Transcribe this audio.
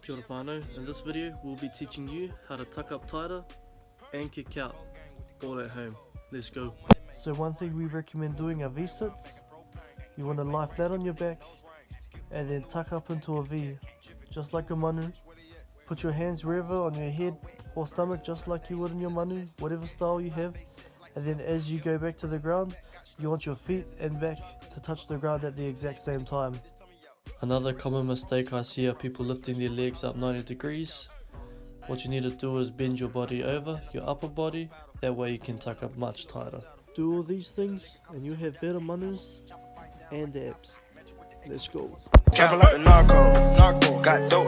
Kia ora whanau. In this video we'll be teaching you how to tuck up tighter and kick out all at home. Let's go. So one thing we recommend doing are V-sits. You want to lie flat on your back and then tuck up into a V, just like a Manu. Put your hands wherever on your head or stomach, just like you would in your Manu, whatever style you have. And then as you go back to the ground, you want your feet and back to touch the ground at the exact same time. Another common mistake I see are people lifting their legs up 90 degrees. What you need to do is bend your body over, your upper body, that way you can tuck up much tighter. Do all these things and you have better Manus and abs. Let's go. Trapping like the narco, got dope.